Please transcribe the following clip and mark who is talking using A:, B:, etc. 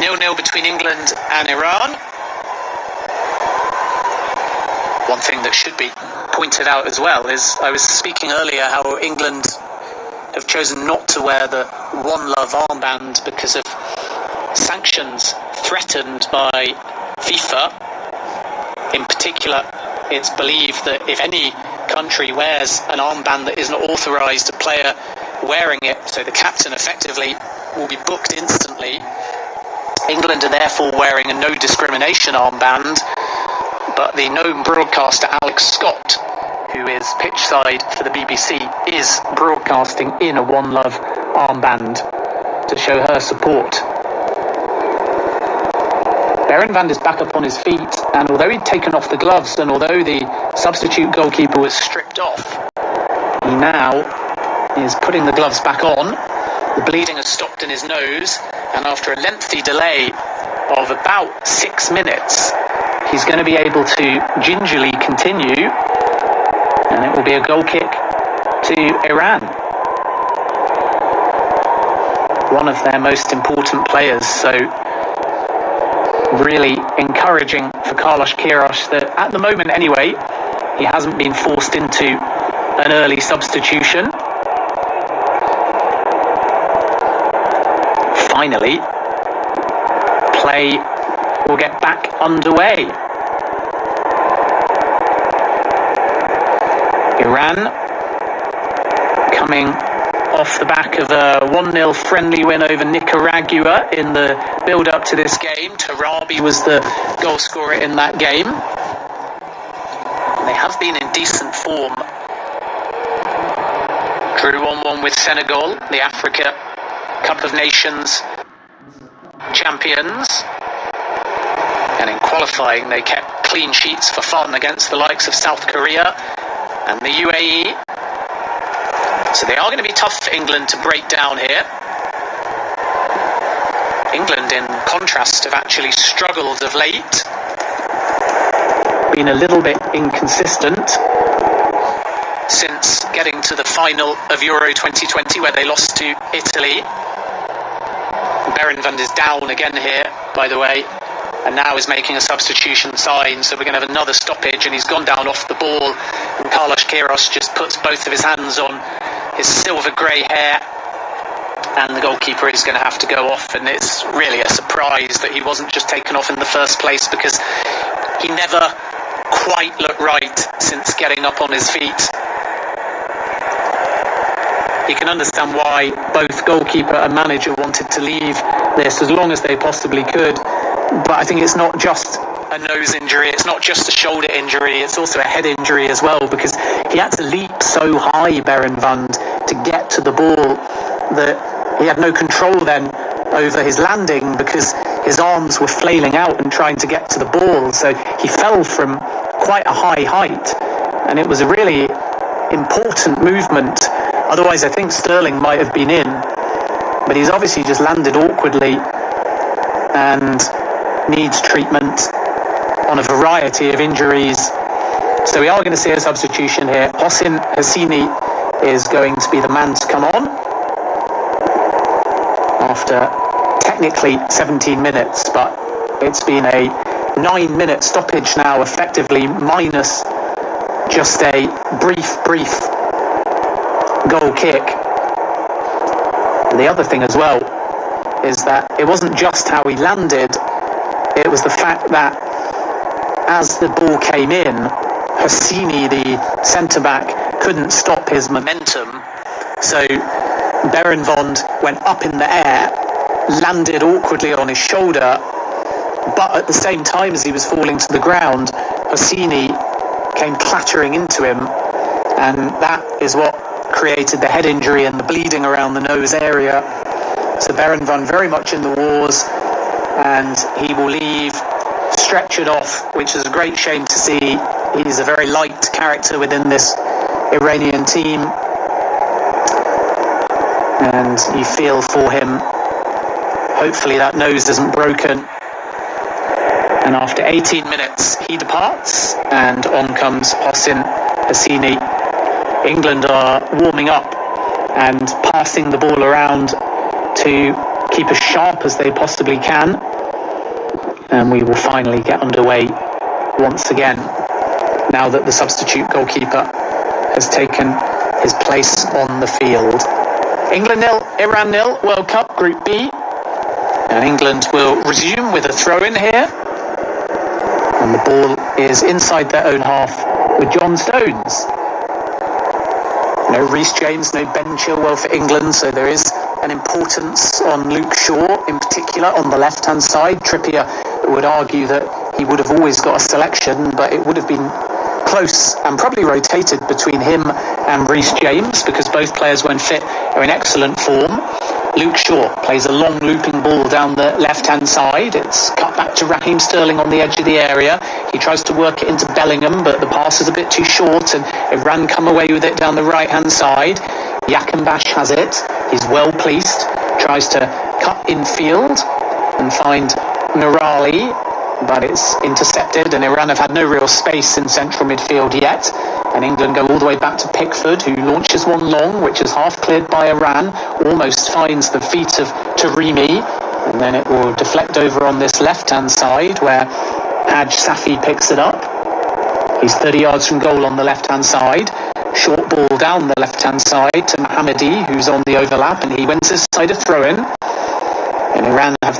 A: 0-0 between England and Iran. One thing that should be pointed out as well is I was speaking earlier how England have chosen not to wear the One Love armband because of sanctions threatened by FIFA. In particular, it's believed that if any country wears an armband that isn't authorised, a player wearing it, so the captain effectively, will be booked instantly. England are therefore wearing a no discrimination armband, but the known broadcaster Alex Scott, who is pitchside for the BBC, is broadcasting in a One Love armband to show her support. Berenvand is back up on his feet, and although he'd taken off the gloves and although the substitute goalkeeper was stripped off, he now is putting the gloves back on. The bleeding has stopped in his nose, and after a lengthy delay of about 6 minutes, he's going to be able to gingerly continue, and it will be a goal kick to Iran. One of their most important players, so really encouraging for Carlos Queiroz that at the moment anyway, he hasn't been forced into an early substitution. Finally, play will get back underway. Iran coming off the back of a 1-0 friendly win over Nicaragua in the build-up to this game. Tarabi was the goal scorer in that game. They have been in decent form. Drew 1-1 with Senegal, the Africa Cup of Nations champions. And in qualifying, they kept clean sheets for fun against the likes of South Korea and the UAE. So they are going to be tough for England to break down here. England, in contrast, have actually struggled of late. Been a little bit inconsistent since getting to the final of Euro 2020, where they lost to Italy. Berenvand is down again here, by the way, and now is making a substitution sign, so we're going to have another stoppage, and he's gone down off the ball, and Carlos Queiroz just puts both of his hands on his silver grey hair, and the goalkeeper is going to have to go off. And it's really a surprise that he wasn't just taken off in the first place, because he never quite looked right since getting up on his feet. You can understand why both goalkeeper and manager wanted to leave this as long as they possibly could, but I think it's not just a nose injury, it's not just a shoulder injury, it's also a head injury as well, because he had to leap so high, Berenvand, to get to the ball that he had no control then over his landing, because his arms were flailing out and trying to get to the ball, so he fell from quite a high height, and it was a really important movement. Otherwise I think Sterling might have been in, but he's obviously just landed awkwardly and needs treatment on a variety of injuries. So we are going to see a substitution here. Hossein Hassini is going to be the man to come on after technically 17 minutes, but it's been a 9-minute stoppage now, effectively, minus just a brief goal kick. And the other thing as well is that it wasn't just how he landed, it was the fact that as the ball came in, Hassini, the centre-back, couldn't stop his momentum. So Berenvand went up in the air, landed awkwardly on his shoulder, but at the same time as he was falling to the ground, Hassini came clattering into him, and that is what created the head injury and the bleeding around the nose area. So Berenvand very much in the wars, and he will leave stretchered off, which is a great shame to see. He's a very light character within this Iranian team, and you feel for him. Hopefully that nose isn't broken. And after 18 minutes he departs, and on comes Hossein Hassini. England are warming up and passing the ball around to keep as sharp as they possibly can. And we will finally get underway once again, now that the substitute goalkeeper has taken his place on the field. England 0, Iran 0, World Cup, Group B. And England will resume with a throw-in here. And the ball is inside their own half with John Stones. No Reece James, no Ben Chilwell for England, so there is an importance on Luke Shaw in particular on the left-hand side. Trippier would argue that he would have always got a selection, but it would have been close and probably rotated between him and Reece James, because both players, when fit, are in excellent form. Luke Shaw plays a long looping ball down the left-hand side. It's cut back to Raheem Sterling on the edge of the area. He tries to work it into Bellingham, but the pass is a bit too short, and Iran come away with it down the right-hand side. Yakambash has it. He's well placed. Tries to cut infield and find Nurali, but it's intercepted, and Iran have had no real space in central midfield yet. And England go all the way back to Pickford, who launches one long, which is half cleared by Iran, almost finds the feet of Taremi, and then it will deflect over on this left-hand side where Haj Safi picks it up. He's 30 yards from goal on the left-hand side. Short ball down the left-hand side to Mohammadi, who's on the overlap, and he wins this side of throw-in. And Iran have